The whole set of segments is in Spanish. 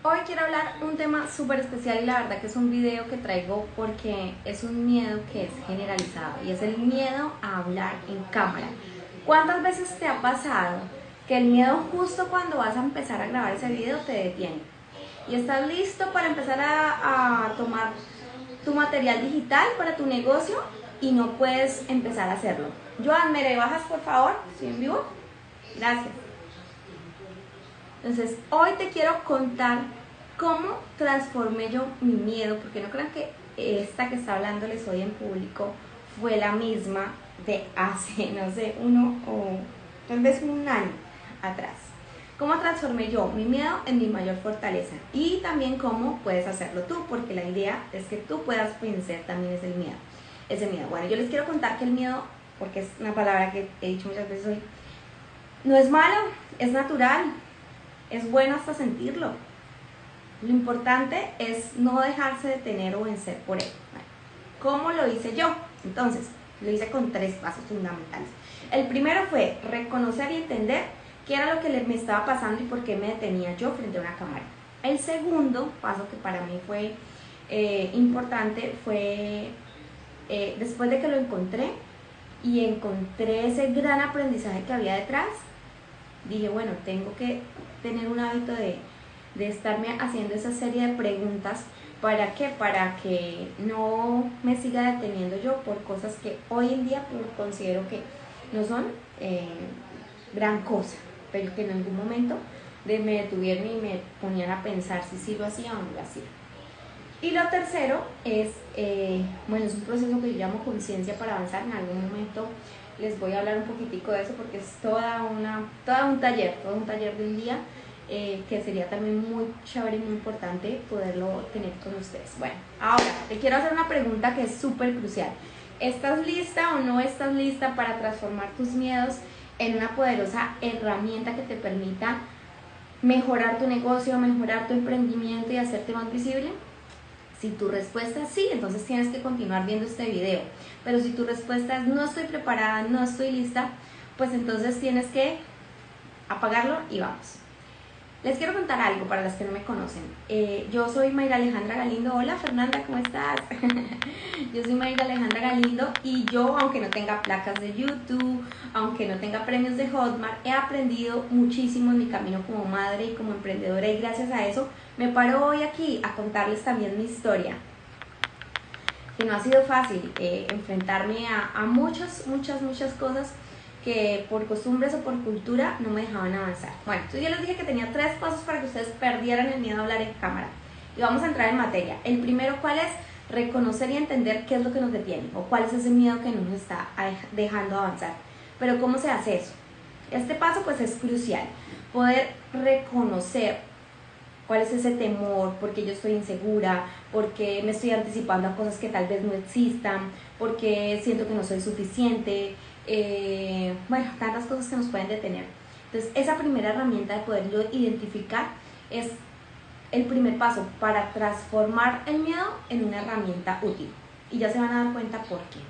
Hoy quiero hablar un tema súper especial y la verdad que es un video que traigo porque es un miedo que es generalizado y es el miedo a hablar en cámara. ¿Cuántas veces te ha pasado que el miedo justo cuando vas a empezar a grabar ese video te detiene? Y estás listo para empezar a tomar tu material digital para tu negocio y no puedes empezar a hacerlo. Joan, ¿me bajas por favor? ¿Estoy en vivo? Gracias. Entonces, hoy te quiero contar cómo transformé yo mi miedo, porque no crean que esta que está hablándoles hoy en público fue la misma de hace, no sé, uno o tal vez un año atrás. ¿Cómo transformé yo mi miedo en mi mayor fortaleza? Y también cómo puedes hacerlo tú, porque la idea es que tú puedas vencer también ese miedo. Bueno, yo les quiero contar que el miedo, porque es una palabra que he dicho muchas veces hoy, no es malo, es natural. Es bueno hasta sentirlo. Lo importante es no dejarse detener o vencer por él. Bueno, ¿cómo lo hice yo? Entonces, lo hice con 3 pasos fundamentales. El primero fue reconocer y entender qué era lo que me estaba pasando y por qué me detenía yo frente a una cámara. El segundo paso que para mí fue importante fue después de que lo encontré y encontré ese gran aprendizaje que había detrás, dije, bueno, tengo que tener un hábito de estarme haciendo esa serie de preguntas. ¿Para qué? Para que no me siga deteniendo yo por cosas que hoy en día considero que no son gran cosa, pero que en algún momento me detuvieron y me ponían a pensar si lo hacía o no lo hacía. Y lo tercero es, bueno, es un proceso que yo llamo conciencia para avanzar. En algún momento les voy a hablar un poquitico de eso porque es todo un taller de un día que sería también muy chévere y muy importante poderlo tener con ustedes. Bueno, ahora te quiero hacer una pregunta que es súper crucial. ¿Estás lista o no estás lista para transformar tus miedos en una poderosa herramienta que te permita mejorar tu negocio, mejorar tu emprendimiento y hacerte más visible? Si tu respuesta es sí, entonces tienes que continuar viendo este video. Pero si tu respuesta es no estoy preparada, no estoy lista, pues entonces tienes que apagarlo y vamos. Les quiero contar algo para las que no me conocen. Yo soy Mayra Alejandra Galindo. Hola Fernanda, ¿cómo estás? Yo soy Mayra Alejandra Galindo y yo, aunque no tenga placas de YouTube, aunque no tenga premios de Hotmart, he aprendido muchísimo en mi camino como madre y como emprendedora, y gracias a eso me paro hoy aquí a contarles también mi historia. Que no ha sido fácil enfrentarme a muchas cosas que por costumbres o por cultura no me dejaban avanzar. Bueno, entonces yo les dije que tenía 3 pasos para que ustedes perdieran el miedo a hablar en cámara. Y vamos a entrar en materia. El primero, ¿cuál es? Reconocer y entender qué es lo que nos detiene o cuál es ese miedo que no nos está dejando avanzar. Pero ¿cómo se hace eso? Este paso pues es crucial. Poder reconocer cuál es ese temor, por qué yo estoy insegura, por qué me estoy anticipando a cosas que tal vez no existan, por qué siento que no soy suficiente, bueno, tantas cosas que nos pueden detener. Entonces, esa primera herramienta de poderlo identificar es el primer paso para transformar el miedo en una herramienta útil. Y ya se van a dar cuenta por qué.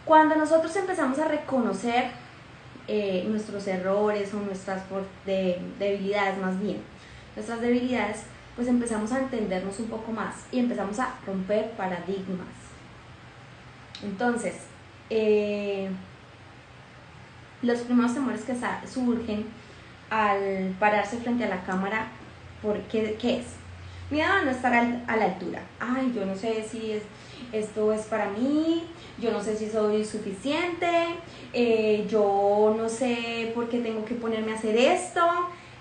Cuando nosotros empezamos a reconocer nuestros errores o nuestras debilidades, más bien, nuestras debilidades, pues empezamos a entendernos un poco más y empezamos a romper paradigmas. Entonces, los primeros temores que surgen al pararse frente a la cámara, ¿qué es? Miedo a no estar a la altura. Ay, yo no sé si esto es para mí, yo no sé si soy suficiente, yo no sé por qué tengo que ponerme a hacer esto,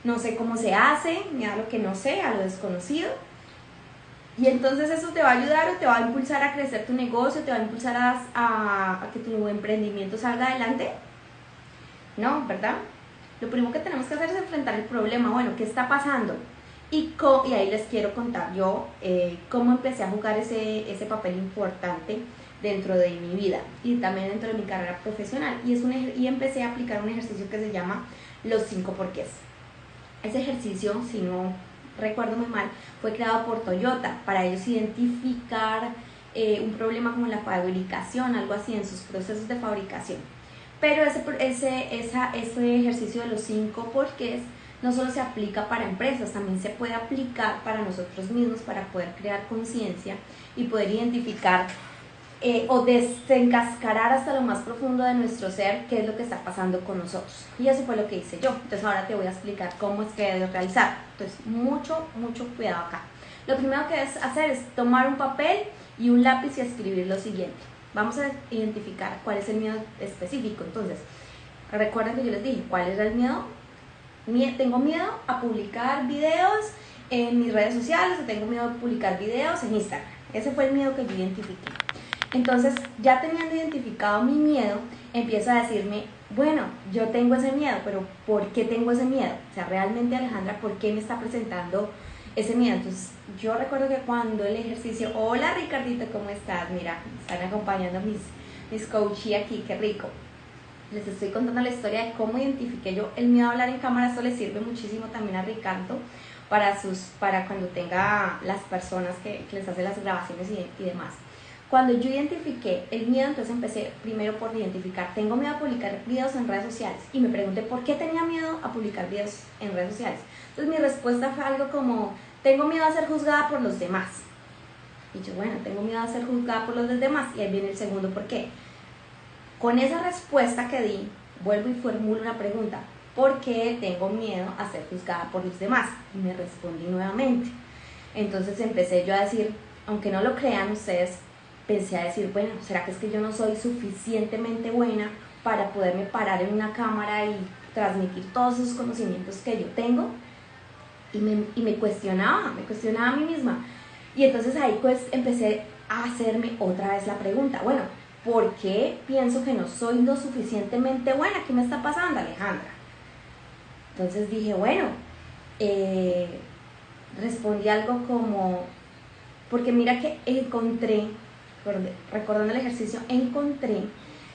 no sé cómo se hace, miedo a lo que no sé, a lo desconocido. Y entonces eso te va a ayudar o te va a impulsar a crecer tu negocio, te va a impulsar a que tu emprendimiento salga adelante. No, ¿verdad? Lo primero que tenemos que hacer es enfrentar el problema. Bueno, ¿qué está pasando? Y ahí les quiero contar yo cómo empecé a jugar ese papel importante dentro de mi vida y también dentro de mi carrera profesional. Y empecé a aplicar un ejercicio que se llama los 5 porqués. Ese ejercicio, si no recuerdo muy mal, fue creado por Toyota para ellos identificar un problema como la fabricación, algo así, en sus procesos de fabricación. Pero ese ejercicio de los 5 porqués no solo se aplica para empresas, también se puede aplicar para nosotros mismos para poder crear conciencia y poder identificar o desencascarar hasta lo más profundo de nuestro ser qué es lo que está pasando con nosotros. Y eso fue lo que hice yo. Entonces ahora te voy a explicar cómo es que debes realizar. Entonces mucho cuidado acá. Lo primero que debes hacer es tomar un papel y un lápiz y escribir lo siguiente. Vamos a identificar cuál es el miedo específico. Entonces, recuerden que yo les dije, ¿cuál es el miedo? Tengo miedo a publicar videos en mis redes sociales, o tengo miedo a publicar videos en Instagram. Ese fue el miedo que yo identifiqué. Entonces, ya teniendo identificado mi miedo, empiezo a decirme, bueno, yo tengo ese miedo, pero ¿por qué tengo ese miedo? O sea, realmente, Alejandra, ¿por qué me está presentando ese miedo? Entonces, yo recuerdo que cuando el ejercicio, hola Ricardito, ¿cómo estás? Mira, me están acompañando mis coaches aquí, qué rico. Les estoy contando la historia de cómo identifiqué yo el miedo a hablar en cámara. Esto le sirve muchísimo también a Ricardo para cuando tenga las personas que les hace las grabaciones y demás. Cuando yo identifiqué el miedo, entonces empecé primero por identificar, tengo miedo a publicar videos en redes sociales, y me pregunté por qué tenía miedo a publicar videos en redes sociales. Entonces mi respuesta fue algo como, tengo miedo a ser juzgada por los demás. Y yo, bueno, tengo miedo a ser juzgada por los demás, y ahí viene el segundo por qué. Con esa respuesta que di, vuelvo y formulo una pregunta, ¿por qué tengo miedo a ser juzgada por los demás? Y me respondí nuevamente. Entonces empecé yo a decir, aunque no lo crean ustedes, pensé a decir, bueno, ¿será que es que yo no soy suficientemente buena para poderme parar en una cámara y transmitir todos esos conocimientos que yo tengo? Y me cuestionaba a mí misma. Y entonces ahí pues empecé a hacerme otra vez la pregunta, bueno, ¿por qué pienso que no soy lo suficientemente buena? ¿Qué me está pasando, Alejandra? Entonces dije, bueno, respondí algo como, porque mira que encontré, recordando el ejercicio, encontré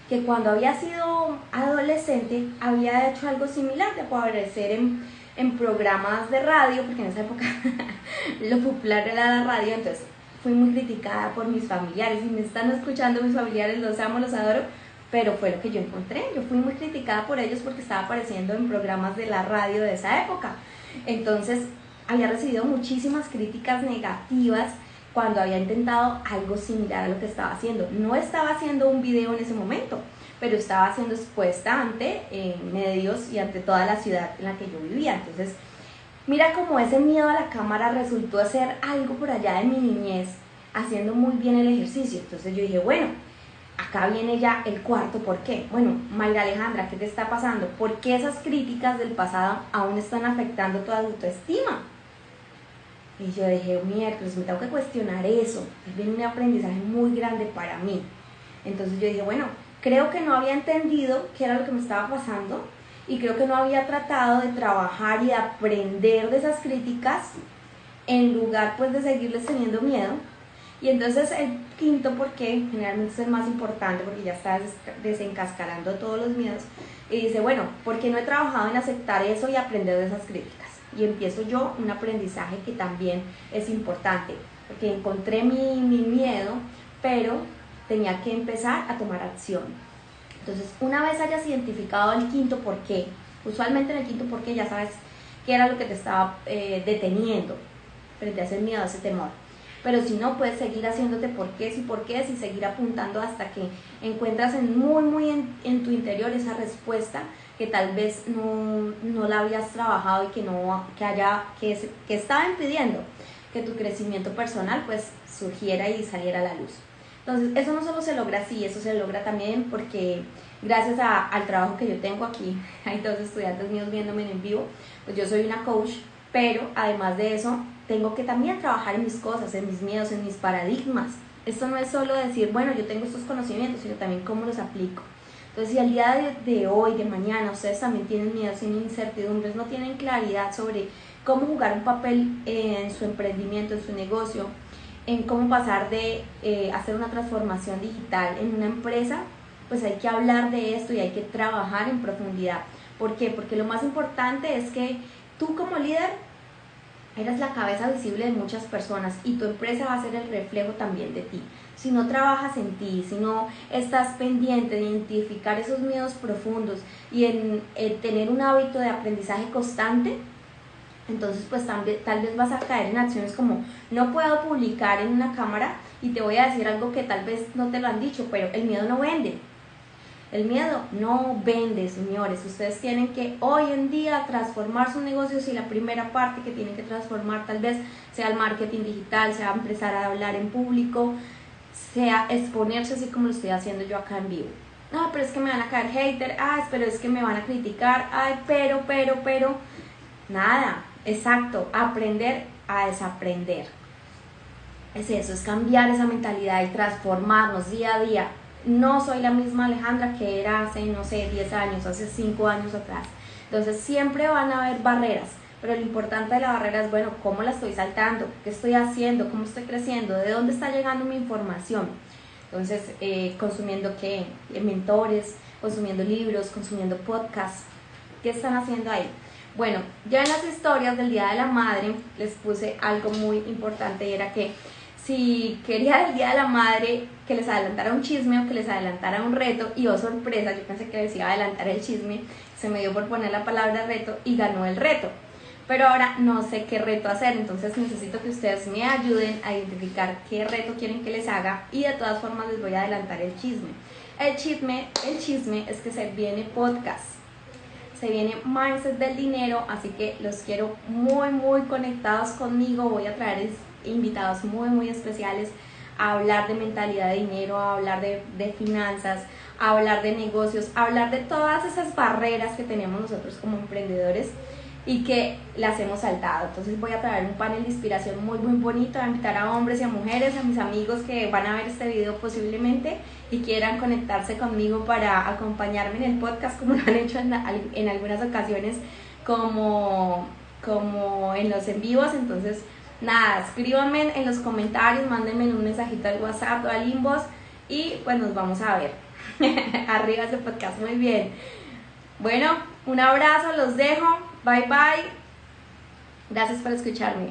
que cuando había sido adolescente había hecho algo similar de aparecer en programas de radio, porque en esa época lo popular era la radio. Entonces fui muy criticada por mis familiares, y me están escuchando mis familiares, los amo, los adoro, pero fue lo que yo encontré. Yo fui muy criticada por ellos porque estaba apareciendo en programas de la radio de esa época. Entonces había recibido muchísimas críticas negativas cuando había intentado algo similar a lo que estaba haciendo. No estaba haciendo un video en ese momento, pero estaba siendo expuesta ante medios y ante toda la ciudad en la que yo vivía. Entonces, mira cómo ese miedo a la cámara resultó ser algo por allá de mi niñez, haciendo muy bien el ejercicio. Entonces yo dije, bueno, acá viene ya el cuarto ¿por qué? Bueno, Mayra Alejandra, ¿qué te está pasando? ¿Por qué esas críticas del pasado aún están afectando tu autoestima? Y yo dije, miércoles, me tengo que cuestionar eso. Viene un aprendizaje muy grande para mí. Entonces yo dije, bueno, creo que no había entendido qué era lo que me estaba pasando, y creo que no había tratado de trabajar y de aprender de esas críticas, en lugar pues de seguirles teniendo miedo. Y entonces el quinto por qué, generalmente es el más importante, porque ya estás desencascarando todos los miedos, y dice, bueno, porque no he trabajado en aceptar eso y aprender de esas críticas. Y empiezo yo un aprendizaje que también es importante, porque encontré mi miedo, pero tenía que empezar a tomar acción. Entonces, una vez hayas identificado el quinto por qué, usualmente en el quinto por qué ya sabes qué era lo que te estaba deteniendo frente a ese miedo, a ese temor. Pero si no, puedes seguir haciéndote porqués y seguir apuntando hasta que encuentras muy en tu interior esa respuesta que tal vez no la habías trabajado y que estaba impidiendo que tu crecimiento personal pues surgiera y saliera a la luz. Entonces, eso no solo se logra así, eso se logra también porque gracias al trabajo que yo tengo aquí, hay dos estudiantes míos viéndome en vivo, pues yo soy una coach, pero además de eso, tengo que también trabajar en mis cosas, en mis miedos, en mis paradigmas. Esto no es solo decir, bueno, yo tengo estos conocimientos, sino también cómo los aplico. Entonces, si al día de hoy, de mañana, ustedes también tienen miedos, tienen incertidumbres, no tienen claridad sobre cómo jugar un papel en su emprendimiento, en su negocio, en cómo pasar de hacer una transformación digital en una empresa, pues hay que hablar de esto y hay que trabajar en profundidad. ¿Por qué? Porque lo más importante es que tú como líder eres la cabeza visible de muchas personas, y tu empresa va a ser el reflejo también de ti. Si no trabajas en ti, si no estás pendiente de identificar esos miedos profundos y en tener un hábito de aprendizaje constante, Entonces pues tal vez vas a caer en acciones como no puedo publicar en una cámara y te voy a decir algo que tal vez no te lo han dicho, pero el miedo no vende. El miedo no vende, señores. Ustedes tienen que hoy en día transformar sus negocios y la primera parte que tienen que transformar tal vez sea el marketing digital, sea empezar a hablar en público, sea exponerse así como lo estoy haciendo yo acá en vivo. Ah, pero es que me van a caer hater, pero es que me van a criticar, pero, nada, exacto, aprender a desaprender. Es eso, es cambiar esa mentalidad y transformarnos día a día. No soy la misma Alejandra que era hace, no sé, 10 años, hace 5 años atrás. Entonces siempre van a haber barreras, pero lo importante de la barrera es, bueno, ¿cómo la estoy saltando? ¿Qué estoy haciendo? ¿Cómo estoy creciendo? ¿De dónde está llegando mi información? Entonces, consumiendo ¿qué? Mentores, consumiendo libros, consumiendo podcasts. ¿Qué están haciendo ahí? Bueno, ya en las historias del Día de la Madre les puse algo muy importante y era que si quería el Día de la Madre que les adelantara un chisme o que les adelantara un reto, y oh sorpresa, yo pensé que les iba a adelantar el chisme, se me dio por poner la palabra reto y ganó el reto. Pero ahora no sé qué reto hacer, entonces necesito que ustedes me ayuden a identificar qué reto quieren que les haga y de todas formas les voy a adelantar el chisme. El chisme es que se viene podcast, se viene Mindset del Dinero, así que los quiero muy conectados conmigo. Voy a traer invitados muy especiales a hablar de mentalidad de dinero, a hablar de finanzas, a hablar de negocios, a hablar de todas esas barreras que tenemos nosotros como emprendedores y que las hemos saltado. Entonces voy a traer un panel de inspiración muy bonito, a invitar a hombres y a mujeres, a mis amigos que van a ver este video posiblemente y quieran conectarse conmigo para acompañarme en el podcast como lo han hecho en algunas ocasiones, como en los en vivos. Entonces nada, escríbanme en los comentarios, mándenme un mensajito al WhatsApp o al inbox y pues nos vamos a ver. Arriba ese podcast, muy bien. Bueno, un abrazo, los dejo. Bye. Gracias por escucharme.